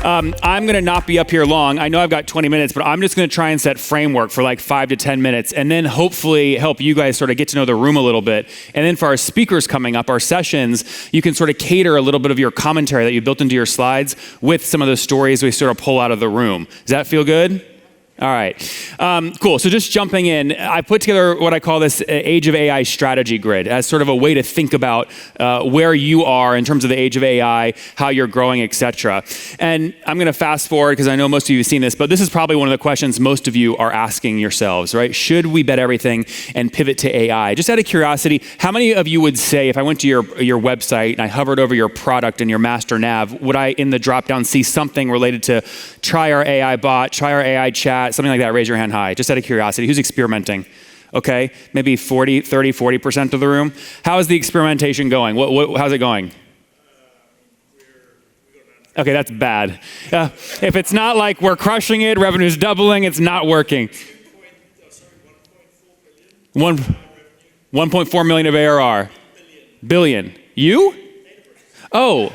I'm going to not be up here long. I know I've got 20 minutes, but I'm just going to try and set framework for like 5 to 10 minutes and then hopefully help you guys sort of get to know the room a little bit. And then for our speakers coming up, our sessions, you can sort of cater a little bit of your commentary that you built into your slides with some of the stories we sort of pull out of the room. Does that feel good? All right, cool. So just jumping in, I put together what I call this Age of AI strategy grid as sort of a way to think about where you are in terms of the age of AI, how you're growing, et cetera. And I'm going to fast forward because I know most of you have seen this, but this is probably one of the questions most of you are asking yourselves, right? Should we bet everything and pivot to AI? Just out of curiosity, how many of you would say if I went to your website and I hovered over your product and your master nav, would I in the dropdown see something related to try our AI bot, try our AI chat, something like that? Raise your hand high, just out of curiosity. Who's experimenting? Okay, maybe 40% of the room. How is the experimentation going? How's it going? Okay, that's bad. If it's not like we're crushing it, revenue's doubling, it's not working. 1.4 million of ARR. Billion. You? Oh.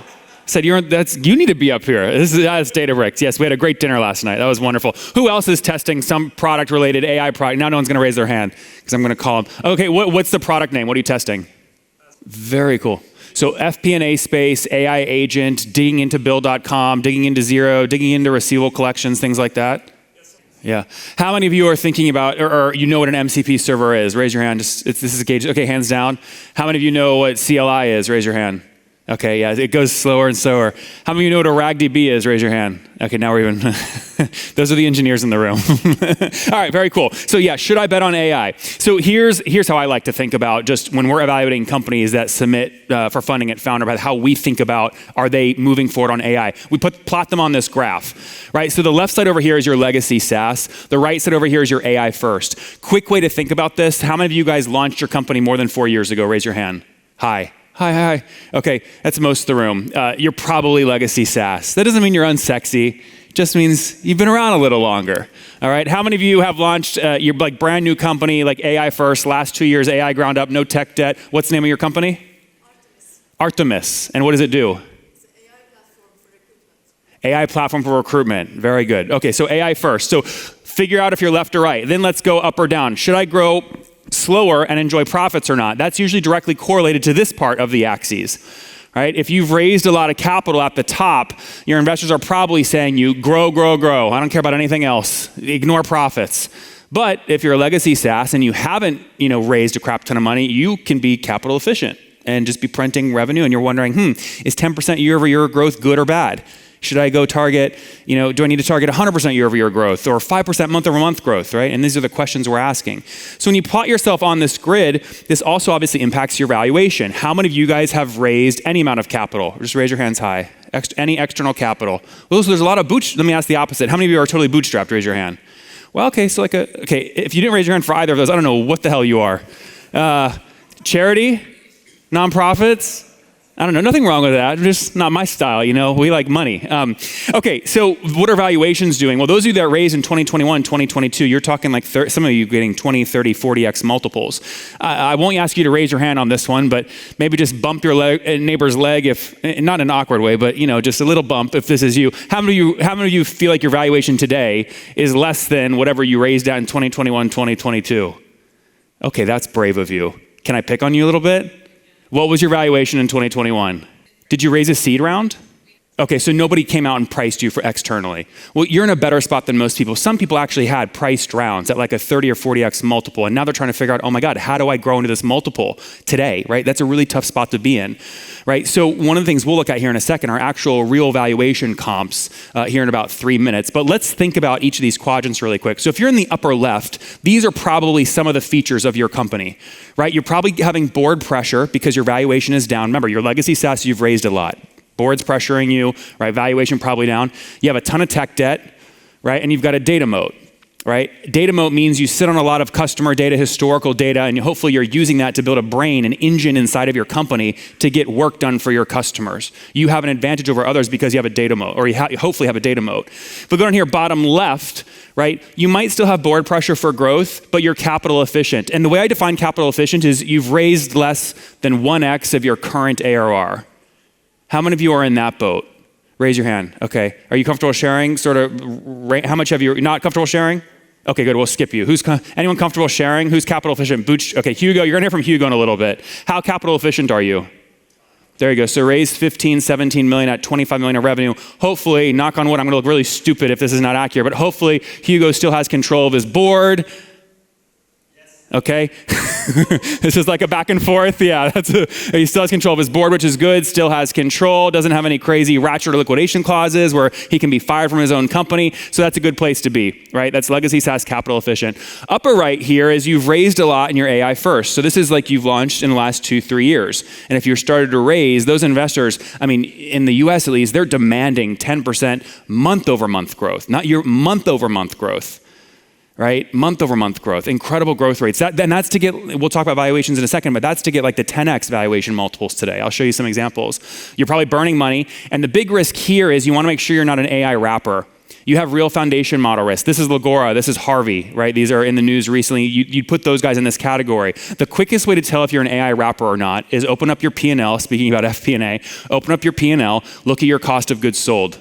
Said you need to be up here. That's Databricks. Yes, we had a great dinner last night. That was wonderful. Who else is testing some product-related AI product? Now no one's going to raise their hand because I'm going to call them. Okay, what's the product name? What are you testing? Very cool. So FP&A space, AI agent, digging into Bill.com, digging into Xero, digging into receivable collections, things like that. Yeah. How many of you are thinking about, or you know what an MCP server is? Raise your hand. This is a gauge. Okay, hands down. How many of you know what CLI is? Raise your hand. Okay, yeah, it goes slower and slower. How many of you know what a RAGDB is? Raise your hand. Okay, now we're even, those are the engineers in the room. All right, very cool. So yeah, should I bet on AI? So here's how I like to think about just when we're evaluating companies that submit for funding at Founderpath, how we think about, are they moving forward on AI? We plot them on this graph, right? So the left side over here is your legacy SaaS. The right side over here is your AI first. Quick way to think about this. How many of you guys launched your company more than 4 years ago? Raise your hand. Hi. Hi. Okay, that's most of the room. You're probably legacy SaaS. That doesn't mean you're unsexy. It just means you've been around a little longer. All right, how many of you have launched your like brand new company, like AI first, last 2 years, AI ground up, no tech debt? What's the name of your company? Artemis. And what does it do? It's an AI platform for recruitment. AI platform for recruitment. Very good. Okay, so AI first. So figure out if you're left or right. Then let's go up or down. Should I grow slower and enjoy profits or not? That's usually directly correlated to this part of the axes, right? If you've raised a lot of capital at the top, your investors are probably saying you grow. I don't care about anything else. Ignore profits. But if you're a legacy SaaS and you haven't, raised a crap ton of money, you can be capital efficient and just be printing revenue and you're wondering, is 10% year-over-year growth good or bad? Should I go target, do I need to target 100% year-over-year growth or 5% month-over-month growth, right? And these are the questions we're asking. So when you plot yourself on this grid, this also obviously impacts your valuation. How many of you guys have raised any amount of capital? Just raise your hands high. Any external capital. Well, so there's a lot of let me ask the opposite. How many of you are totally bootstrapped? Raise your hand. Well, okay, so if you didn't raise your hand for either of those, I don't know what the hell you are. Charity? Nonprofits? I don't know, nothing wrong with that, just not my style, we like money. Okay, so what are valuations doing? Well, those of you that raised in 2021, 2022, you're talking like some of you getting 20, 30, 40x multiples. I won't ask you to raise your hand on this one, but maybe just bump your neighbor's leg if, not in an awkward way, but just a little bump if this is you. How many of you feel like your valuation today is less than whatever you raised at in 2021, 2022? Okay, that's brave of you. Can I pick on you a little bit? What was your valuation in 2021? Did you raise a seed round? Okay, so nobody came out and priced you for externally. Well, you're in a better spot than most people. Some people actually had priced rounds at like a 30 or 40x multiple, and now they're trying to figure out, oh my God, how do I grow into this multiple today, right? That's a really tough spot to be in, right? So one of the things we'll look at here in a second are actual real valuation comps here in about 3 minutes. But let's think about each of these quadrants really quick. So if you're in the upper left, these are probably some of the features of your company, right? You're probably having board pressure because your valuation is down. Remember, your legacy SaaS, you've raised a lot. Board's pressuring you, right? Valuation probably down. You have a ton of tech debt, right? And you've got a data moat, right? Data moat means you sit on a lot of customer data, historical data, and hopefully you're using that to build a brain, an engine inside of your company to get work done for your customers. You have an advantage over others because you have a data moat, or you hopefully have a data moat. If we go down here, bottom left, right? You might still have board pressure for growth, but you're capital efficient. And the way I define capital efficient is you've raised less than 1x of your current ARR. How many of you are in that boat, Raise your hand. Okay. Are you comfortable sharing? How much have you not comfortable sharing? Okay, good. We'll skip you. Anyone comfortable sharing? Who's capital efficient? Okay, Hugo. You're going to hear from Hugo in a little bit. How capital efficient are you? There you go. So raised 15, 17 million at 25 million of revenue. Hopefully, knock on wood, I'm going to look really stupid if this is not accurate, but hopefully Hugo still has control of his board. Okay. This is like a back and forth. Yeah, he still has control of his board, which is good. Still has control. Doesn't have any crazy ratchet or liquidation clauses where he can be fired from his own company. So that's a good place to be, right? That's legacy SaaS capital efficient. Upper right here is you've raised a lot in your AI first. So this is like you've launched in the last 2-3 years. And if you're started to raise, those investors, I mean, in the US at least, they're demanding 10% month over month growth, not your month over month growth. Right? Month over month growth, incredible growth rates. That's to get, we'll talk about valuations in a second, but that's to get like the 10x valuation multiples today. I'll show you some examples. You're probably burning money. And the big risk here is you want to make sure you're not an AI wrapper. You have real foundation model risk. This is Legora, this is Harvey, right? These are in the news recently. You'd put those guys in this category. The quickest way to tell if you're an AI wrapper or not is open up your P&L, speaking about FP&A, open up your P&L, look at your cost of goods sold.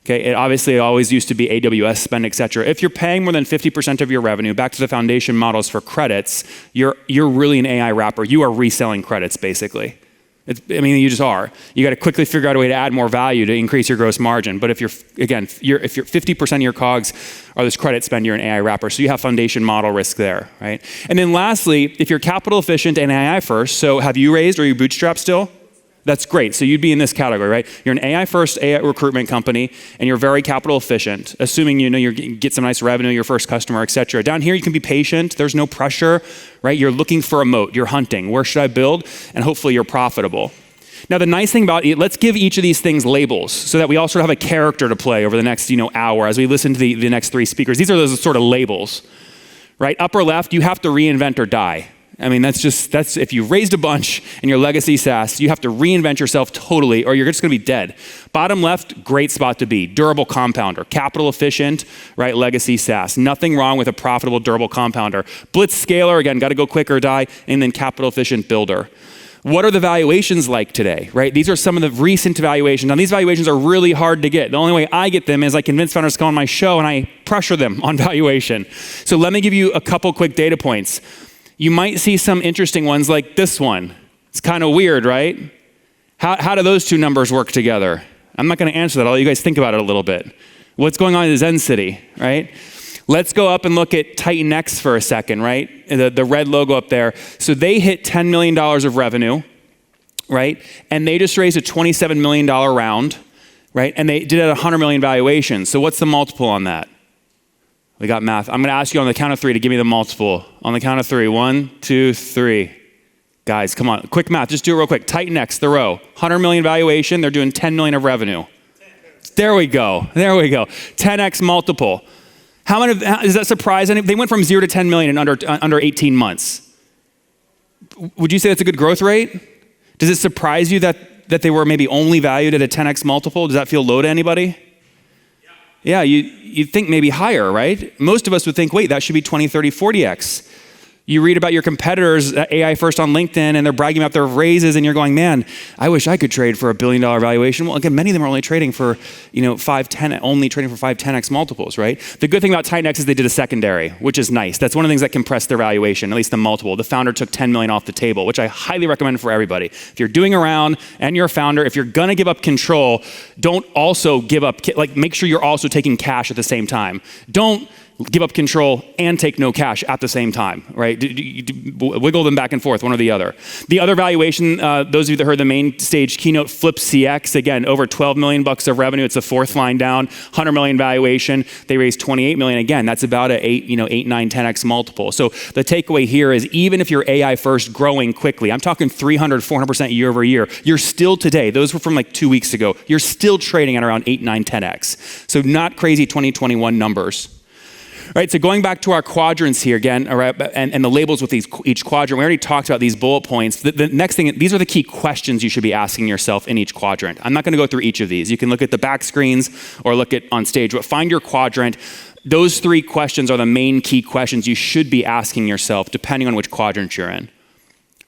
Okay, it obviously always used to be AWS spend, et cetera. If you're paying more than 50% of your revenue, back to the foundation models for credits, you're really an AI wrapper. You are reselling credits, basically. You just are. You got to quickly figure out a way to add more value to increase your gross margin. But if you're 50% of your COGS are this credit spend, you're an AI wrapper. So you have foundation model risk there, right? And then lastly, if you're capital efficient and AI first, so have you raised or are you bootstrapped still? That's great. So you'd be in this category, right? You're an AI first AI recruitment company, and you're very capital efficient, assuming you get some nice revenue, your first customer, et cetera. Down here, you can be patient. There's no pressure, right? You're looking for a moat. You're hunting. Where should I build? And hopefully you're profitable. Now, the nice thing about it, let's give each of these things labels so that we all sort of have a character to play over the next hour as we listen to the next three speakers. These are those sort of labels, right? Upper left, you have to reinvent or die. I mean, that's if you've raised a bunch in your legacy SaaS, you have to reinvent yourself totally or you're just going to be dead. Bottom left, great spot to be. Durable compounder, capital efficient, right? Legacy SaaS. Nothing wrong with a profitable, durable compounder. Blitz scaler, again, got to go quick or die, and then capital efficient builder. What are the valuations like today, right? These are some of the recent valuations. Now, these valuations are really hard to get. The only way I get them is I convince founders to come on my show and I pressure them on valuation. So let me give you a couple quick data points. You might see some interesting ones like this one. It's kind of weird, right? How do those two numbers work together? I'm not going to answer that. I'll let you guys think about it a little bit. What's going on in Zen City, right? Let's go up and look at Titan X for a second, right? The red logo up there. So they hit $10 million of revenue, right? And they just raised a $27 million round, right? And they did it at a $100 million valuation. So what's the multiple on that? We got math. I'm going to ask you on the count of three to give me the multiple. On the count of three. 1, 2, 3. Guys, come on. Quick math. Just do it real quick. Titan X, the row. 100 million valuation. They're doing 10 million of revenue. There we go. 10x multiple. Does that surprise any? They went from 0 to 10 million in under 18 months. Would you say that's a good growth rate? Does it surprise you that they were maybe only valued at a 10x multiple? Does that feel low to anybody? Yeah, you'd think maybe higher, right? Most of us would think, wait, that should be 20, 30, 40x. You read about your competitors, AI first on LinkedIn, and they're bragging about their raises, and you're going, man, I wish I could trade for $1 billion valuation. Well, again, many of them are only trading for, 5, 10, only trading for 5, 10x multiples, right? The good thing about Titan X is they did a secondary, which is nice. That's one of the things that compressed their valuation, at least the multiple. The founder took 10 million off the table, which I highly recommend for everybody. If you're doing a round and you're a founder, if you're gonna give up control, don't also give up, make sure you're also taking cash at the same time. Don't give up control and take no cash at the same time, right? Wiggle them back and forth, one or the other. The other valuation, those of you that heard the main stage keynote, Flip CX, again, over $12 million of revenue. It's the fourth line down, 100 million valuation. They raised 28 million. Again, that's about a 8, 9, 10x multiple. So the takeaway here is even if you're AI first growing quickly, I'm talking 300, 400% year over year, you're still today, those were from like 2 weeks ago, you're still trading at around 8, 9, 10x. So not crazy 2021 numbers. Right, so going back to our quadrants here again, all right, and the labels with each quadrant, we already talked about these bullet points. The next thing, these are the key questions you should be asking yourself in each quadrant. I'm not going to go through each of these. You can look at the back screens or look at on stage, but find your quadrant. Those 3 questions are the main key questions you should be asking yourself depending on which quadrant you're in.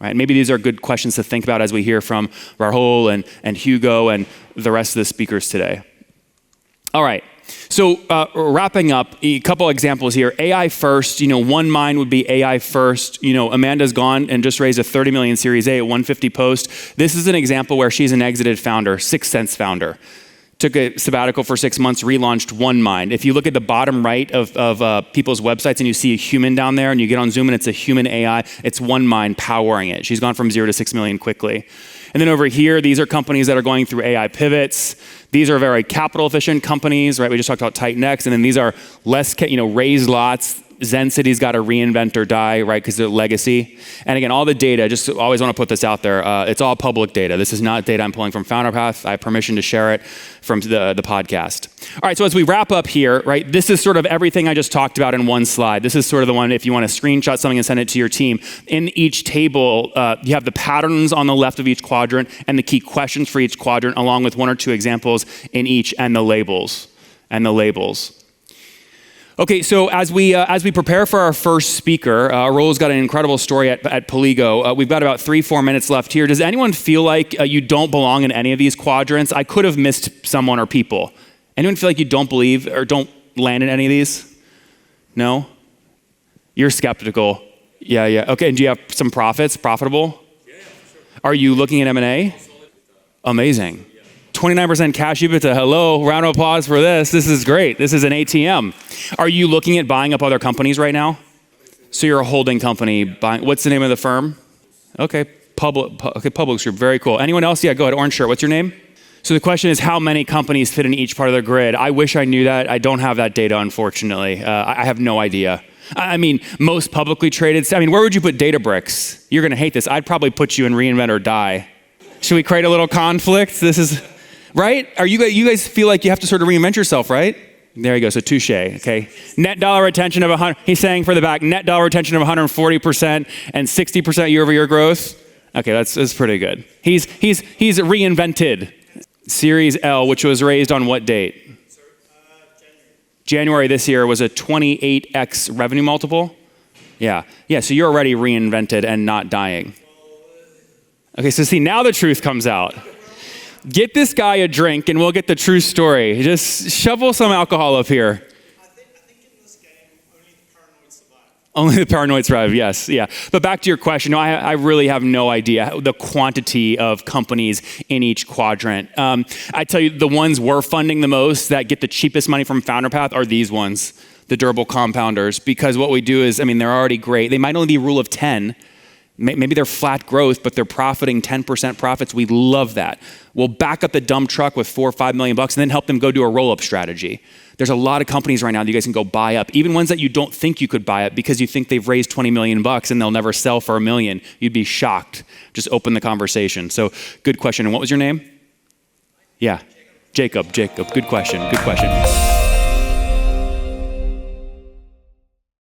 right? Maybe these are good questions to think about as we hear from Rahul and Hugo and the rest of the speakers today. All right. So wrapping up, a couple examples here. AI first, one mind would be AI first. Amanda's gone and just raised a 30 million Series A at 150 post. This is an example where she's an exited founder, 6th Sense founder. Took a sabbatical for 6 months, relaunched OneMind. If you look at the bottom right of people's websites and you see a human down there and you get on Zoom and it's a human AI, it's OneMind powering it. She's gone from 0 to 6 million quickly. And then over here, these are companies that are going through AI pivots. These are very capital efficient companies, right? We just talked about TitanX, and then these are less, raised lots. Zen City's got to reinvent or die, right? Because they're legacy. And again, all the data, just always want to put this out there. It's all public data. This is not data I'm pulling from Founderpath. I have permission to share it from the podcast. All right, so as we wrap up here, right, this is sort of everything I just talked about in one slide. This is sort of the one, if you want to screenshot something and send it to your team. In each table, you have the patterns on the left of each quadrant and the key questions for each quadrant, along with 1 or 2 examples in each, and the labels. Okay, so as we prepare for our first speaker, Rahul's got an incredible story at Poligo. We've got about 3-4 minutes left here. Does anyone feel like you don't belong in any of these quadrants? I could have missed someone or people. Anyone feel like you don't believe or don't land in any of these? No? You're skeptical. Yeah. Okay, and do you have some profitable? Yeah, for sure. Are you looking at M&A? Amazing. 29% cash EBITDA. Hello, round of applause for this. This is great. This is an ATM. Are you looking at buying up other companies right now? So you're a holding company buying. What's the name of the firm? Okay, Publix Group. Very cool. Anyone else? Yeah, go ahead. Orange shirt. What's your name? So the question is, how many companies fit in each part of the grid? I wish I knew that. I don't have that data, unfortunately. I have no idea. I mean, most publicly traded. Where would you put Databricks? You're going to hate this. I'd probably put you in reinvent or die. Should we create a little conflict? This is. Right? You guys feel like you have to sort of reinvent yourself, right? There you go. So touche. Okay. Net dollar retention of 100. He's saying for the back, net dollar retention of 140% and 60% year-over-year growth. Okay, that's pretty good. He's reinvented Series L, which was raised on what date? January this year was a 28x revenue multiple. Yeah. So you're already reinvented and not dying. Okay. So see, now the truth comes out. Get this guy a drink and we'll get the true story. Just shovel some alcohol up here. I think in this game, only the paranoid survive. Only the paranoid survive, yes, yeah. But back to your question, no, I really have no idea the quantity of companies in each quadrant. I tell you, the ones we're funding the most that get the cheapest money from Founderpath are these ones, the durable compounders, because what we do is, they're already great. They might only be rule of 10. Maybe they're flat growth, but they're profiting 10% profits. We love that. We'll back up the dump truck with $4 or $5 million and then help them go do a roll-up strategy. There's a lot of companies right now that you guys can go buy up, even ones that you don't think you could buy up because you think they've raised $20 million and they'll never sell for $1 million. You'd be shocked. Just open the conversation. So good question. And what was your name? Yeah, Jacob. Good question.